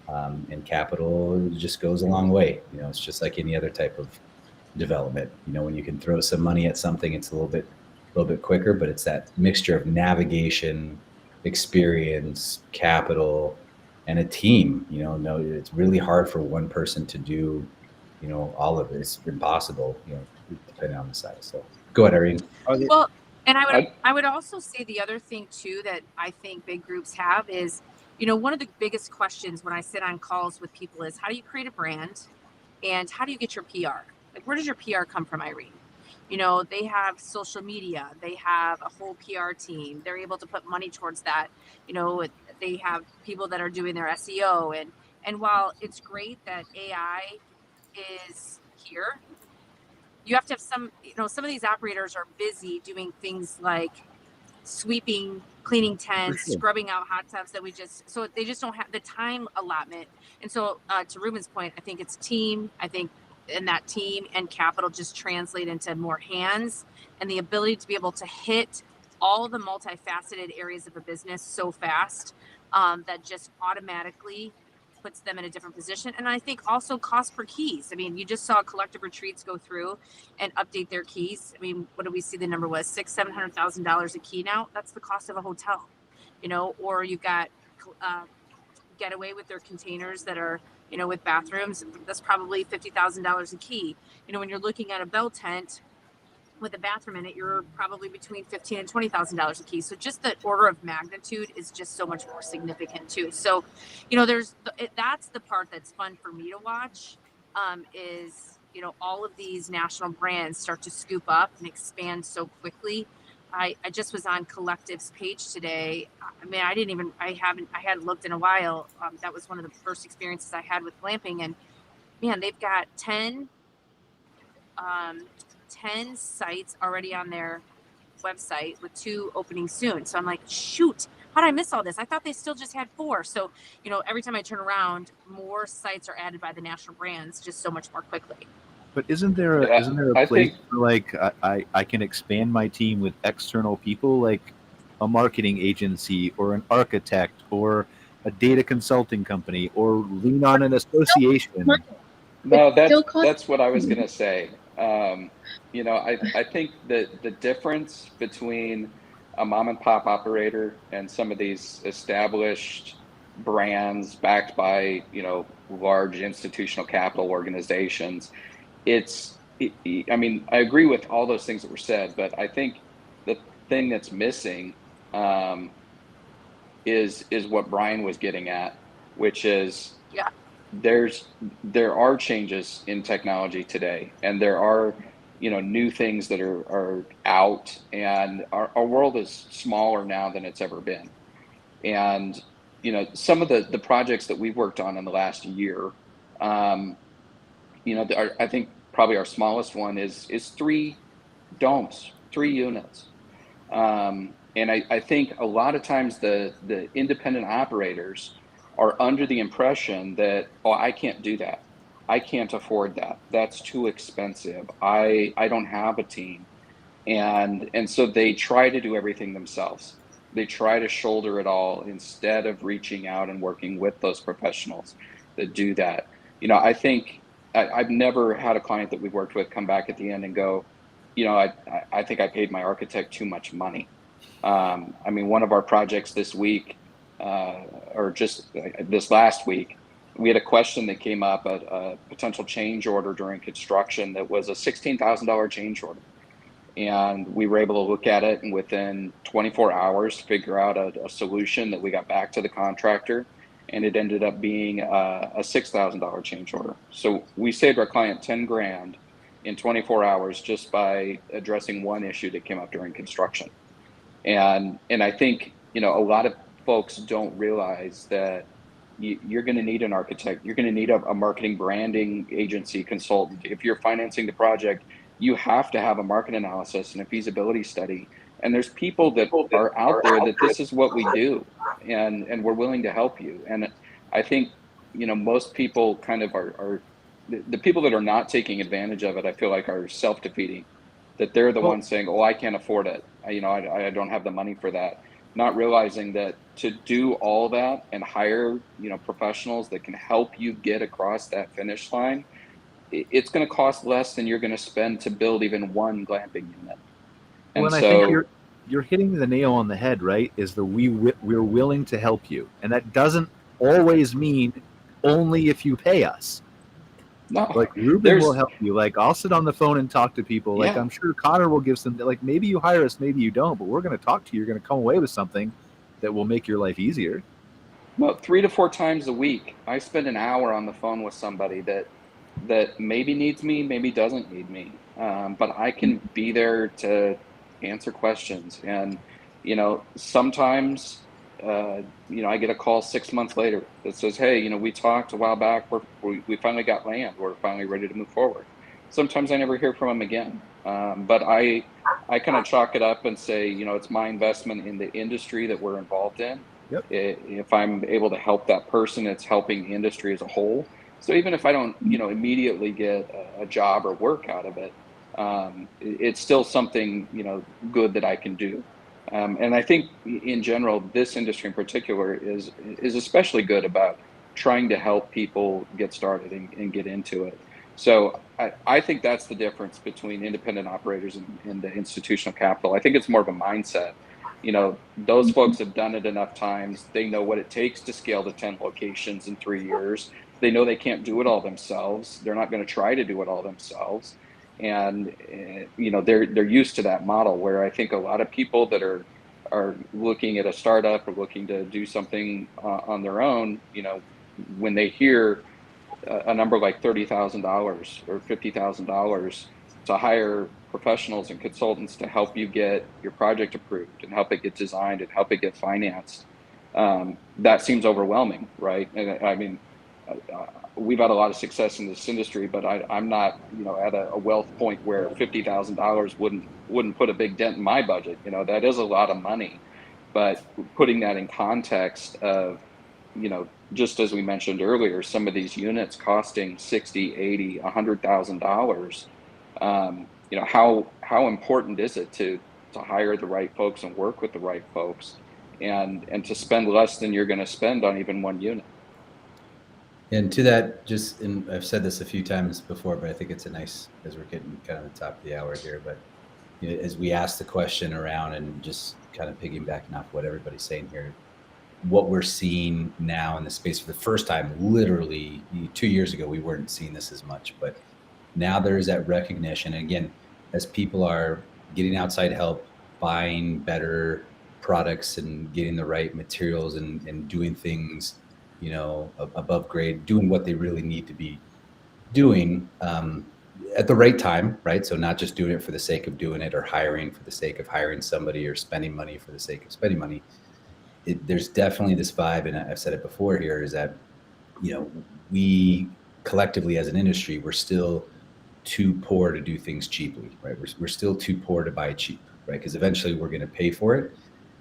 And capital just goes a long way. You know, it's just like any other type of development. You know, when you can throw some money at something, it's a little bit quicker, but it's that mixture of navigation, experience, capital, and a team. You know, no, it's really hard for one person to do, you know, all of it. It's impossible, you know, depending on the size. So go ahead, Irene. Well, and I would also say the other thing too that I think big groups have is, you know, one of the biggest questions when I sit on calls with people is, how do you create a brand, and how do you get your PR? Like, where does your PR come from, Irene? You know, they have social media, they have a whole PR team, they're able to put money towards that. You know, they have people that are doing their SEO, and while it's great that AI is here, you have to have some, you know, some of these operators are busy doing things like sweeping, cleaning tents, scrubbing out hot tubs so they just don't have the time allotment. And so to Ruben's point, I think it's team. I think, and that team and capital just translate into more hands and the ability to be able to hit all the multifaceted areas of a business so fast that just automatically puts them in a different position. And I think also cost per keys. I mean, you just saw Collective Retreats go through and update their keys. I mean, what do we see the number was? $600,000-$700,000 a key now. That's the cost of a hotel, you know. Or you've got get away with their containers that are, you know, with bathrooms. That's probably $50,000 a key. You know, when you're looking at a bell tent with a bathroom in it, you're probably between $15,000 and $20,000 a key. So just the order of magnitude is just so much more significant too. So, you know, that's the part that's fun for me to watch, is, you know, all of these national brands start to scoop up and expand so quickly. I just was on Collective's page today. I mean, I hadn't looked in a while. That was one of the first experiences I had with glamping, and man, they've got 10 sites already on their website with 2 opening soon. So I'm like, shoot, how did I miss all this? I thought they still just had 4. So, you know, every time I turn around, more sites are added by the national brands just so much more quickly. But isn't there a place where, like, I can expand my team with external people, like a marketing agency or an architect or a data consulting company, or lean on an association? No, that's what I was going to say. You know, I think that the difference between a mom and pop operator and some of these established brands backed by, you know, large institutional capital organizations, I mean, I agree with all those things that were said, but I think the thing that's missing is what Brian was getting at, which is, yeah, there are changes in technology today, and there are, you know, new things that are out, and our world is smaller now than it's ever been. And, you know, some of the projects that we've worked on in the last year, you know, I think probably our smallest one is 3 domes, 3 units. And I think a lot of times the independent operators are under the impression that, oh, I can't do that. I can't afford that. That's too expensive. I don't have a team. And so they try to do everything themselves. They try to shoulder it all instead of reaching out and working with those professionals that do that. You know, I think I've never had a client that we've worked with come back at the end and go, you know, I think I paid my architect too much money. I mean, one of our projects this week, or just this last week, we had a question that came up, a potential change order during construction that was a $16,000 change order. And we were able to look at it and within 24 hours figure out a solution that we got back to the contractor, and it ended up being a $6,000 change order. So we saved our client 10 grand in 24 hours just by addressing one issue that came up during construction. And I think, you know, a lot of folks don't realize that you're going to need an architect. You're going to need a marketing branding agency consultant. If you're financing the project, you have to have a market analysis and a feasibility study. And there's people that are out there that this is what we do, and we're willing to help you. And I think, you know, most people kind of are the people that are not taking advantage of it, I feel like, are self-defeating, that they're the ones saying, oh, I can't afford it. You know, I don't have the money for that. Not realizing that to do all that and hire, you know, professionals that can help you get across that finish line, it's going to cost less than you're going to spend to build even one glamping unit. And well, and so, I think you're hitting the nail on the head, right? Is the we're willing to help you, and that doesn't always mean only if you pay us. No, like Ruben will help you. Like, I'll sit on the phone and talk to people. Like, yeah. I'm sure Connor will give some. Like, maybe you hire us, maybe you don't, but we're going to talk to you. You're going to come away with something that will make your life easier. Well, 3 to 4 times a week, I spend an hour on the phone with somebody that maybe needs me, maybe doesn't need me, but I can be there to answer questions. And, you know, sometimes, you know, I get a call 6 months later that says, hey, you know, we talked a while back, we finally got land, we're finally ready to move forward. Sometimes I never hear from them again, but I kind of chalk it up and say, you know, it's my investment in the industry that we're involved in. Yep. If I'm able to help that person, it's helping the industry as a whole. So even if I don't, you know, immediately get a job or work out of it, it's still something, you know, good that I can do. And I think in general, this industry in particular is especially good about trying to help people get started and get into it. So I think that's the difference between independent operators and the institutional capital. I think it's more of a mindset. you know, those folks have done it enough times. They know what it takes to scale to 10 locations in 3 years. They know they can't do it all themselves. They're not going to try to do it all themselves. And, you know, they're used to that model, where I think a lot of people that are looking at a startup or looking to do something on their own, you know, when they hear a number like $30,000 or $50,000 to hire professionals and consultants to help you get your project approved and help it get designed and help it get financed, that seems overwhelming, right? And I mean, we've had a lot of success in this industry, but I'm not, you know, at a wealth point where $50,000 wouldn't put a big dent in my budget. You know, that is a lot of money, but putting that in context of, you know, just as we mentioned earlier, some of these units costing $60, $80, $100,000. You know, how important is it to hire the right folks and work with the right folks, and to spend less than you're going to spend on even one unit? And to that, and I've said this a few times before, but I think it's a nice, as we're getting kind of the top of the hour here, but you know, as we ask the question around and just kind of piggybacking off what everybody's saying here, what we're seeing now in the space for the first time, literally 2 years ago, we weren't seeing this as much, but now there's that recognition. And again, as people are getting outside help, buying better products and getting the right materials and doing things, you know, above grade, doing what they really need to be doing at the right time, right? So not just doing it for the sake of doing it, or hiring for the sake of hiring somebody, or spending money for the sake of spending money. There's definitely this vibe, and I've said it before here, is that, you know, we collectively as an industry, we're still too poor to do things cheaply, right? We're still too poor to buy cheap, right? Because eventually we're going to pay for it.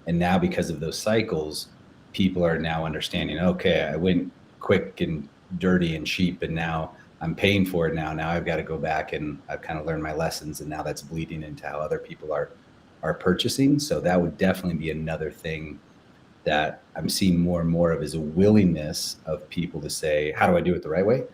And now, because of those cycles, people are now understanding, okay, I went quick and dirty and cheap, and now I'm paying for it now. Now I've got to go back, and I've kind of learned my lessons, and now that's bleeding into how other people are purchasing. So that would definitely be another thing that I'm seeing more and more of, is a willingness of people to say, how do I do it the right way?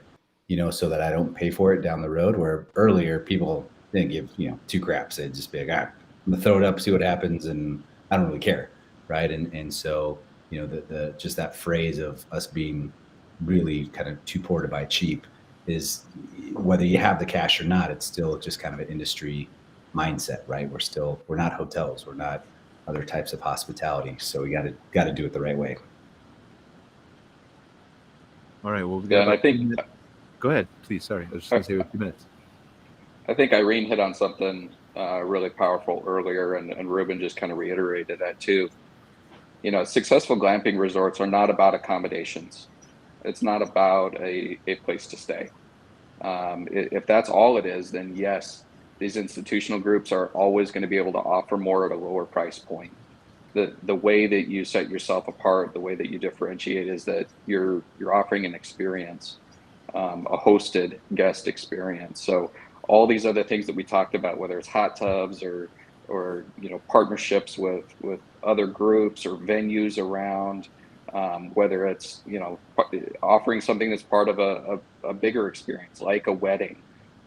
You know, so that I don't pay for it down the road, where earlier people didn't give, you know, two craps. They'd just be like, I'm gonna throw it up, see what happens, and I don't really care, right? And so, you know, the just that phrase of us being really kind of too poor to buy cheap is, whether you have the cash or not, it's still just kind of an industry mindset, right? We're not hotels, we're not other types of hospitality, so we got to do it the right way. All right. Well, and I think. Go ahead, please. Sorry, I was just going to say a few minutes. I think Irene hit on something really powerful earlier, and Ruben just kind of reiterated that too. You know, successful glamping resorts are not about accommodations. It's not about a place to stay. If that's all it is, then yes, these institutional groups are always going to be able to offer more at a lower price point. The way that you set yourself apart, the way that you differentiate, is that you're offering an experience, a hosted guest experience. So all these other things that we talked about, whether it's hot tubs or you know, partnerships with other groups or venues around, whether it's, you know, offering something that's part of a bigger experience like a wedding.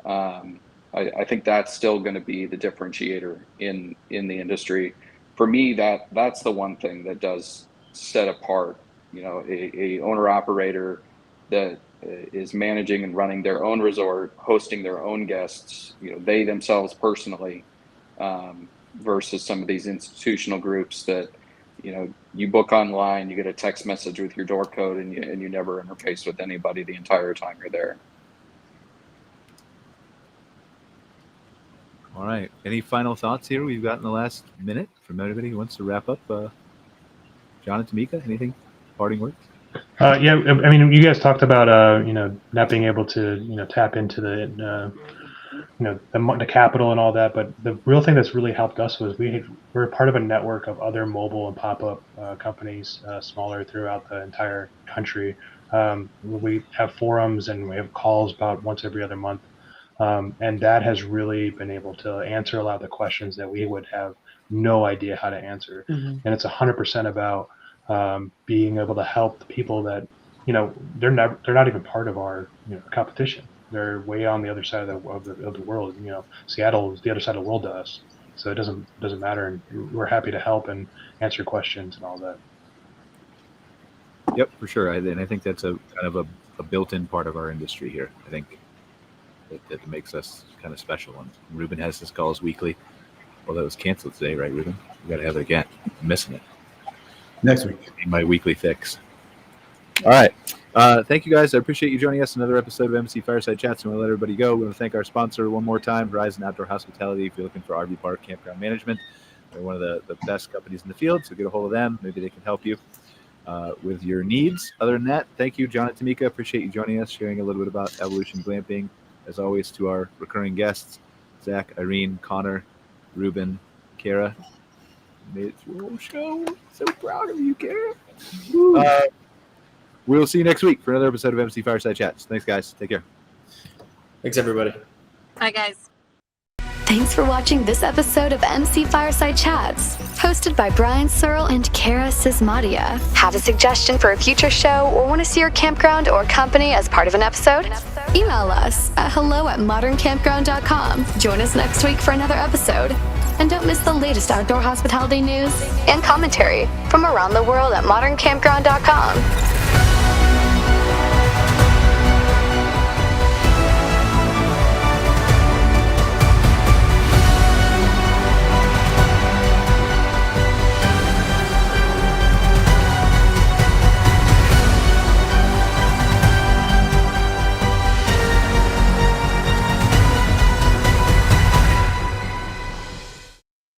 I think that's still going to be the differentiator in the industry. For me, that's the one thing that does set apart, you know, a owner operator that is managing and running their own resort, hosting their own guests, you know, they themselves personally, versus some of these institutional groups that, you know, you book online, you get a text message with your door code, and you never interface with anybody the entire time you're there. All right. Any final thoughts here we've got in the last minute from anybody who wants to wrap up? John and Tameika, anything? Parting words? Yeah, I mean, you guys talked about you know, not being able to, you know, tap into the you know, the capital and all that, but the real thing that's really helped us was we're part of a network of other mobile and pop-up companies, smaller, throughout the entire country. We have forums and we have calls about once every other month, and that has really been able to answer a lot of the questions that we would have no idea how to answer. And it's 100% about being able to help the people that, you know, they're not even part of our, you know, competition. They're way on the other side of the world. You know, Seattle is the other side of the world to us. So it doesn't matter, and we're happy to help and answer questions and all that. Yep, for sure. And I think that's a kind of a built-in part of our industry here. I think that makes us kind of special. And Ruben has his calls weekly. Well, that was canceled today, right, Ruben? We got to have it again. I'm missing it. Next week. My weekly fix. All right. Thank you, guys. I appreciate you joining us. Another episode of MC Fireside Chats. And we'll let everybody go. We want to thank our sponsor one more time, Horizon Outdoor Hospitality. If you're looking for RV park campground management, they're one of the best companies in the field. So get a hold of them. Maybe they can help you with your needs. Other than that, thank you, John and Tameika. Appreciate you joining us, sharing a little bit about Evolution Glamping. As always, to our recurring guests, Zach, Irene, Connor, Ruben, Kara. Made it through the whole show. So proud of you, Kara. We'll see you next week for another episode of MC Fireside Chats. Thanks, guys. Take care. Thanks, everybody. Bye, guys. Thanks for watching this episode of MC Fireside Chats, hosted by Brian Searle and Kara Sismadia. Have a suggestion for a future show or want to see your campground or company as part of an episode? Email us at hello@moderncampground.com. Join us next week for another episode. And don't miss the latest outdoor hospitality news and commentary from around the world at moderncampground.com.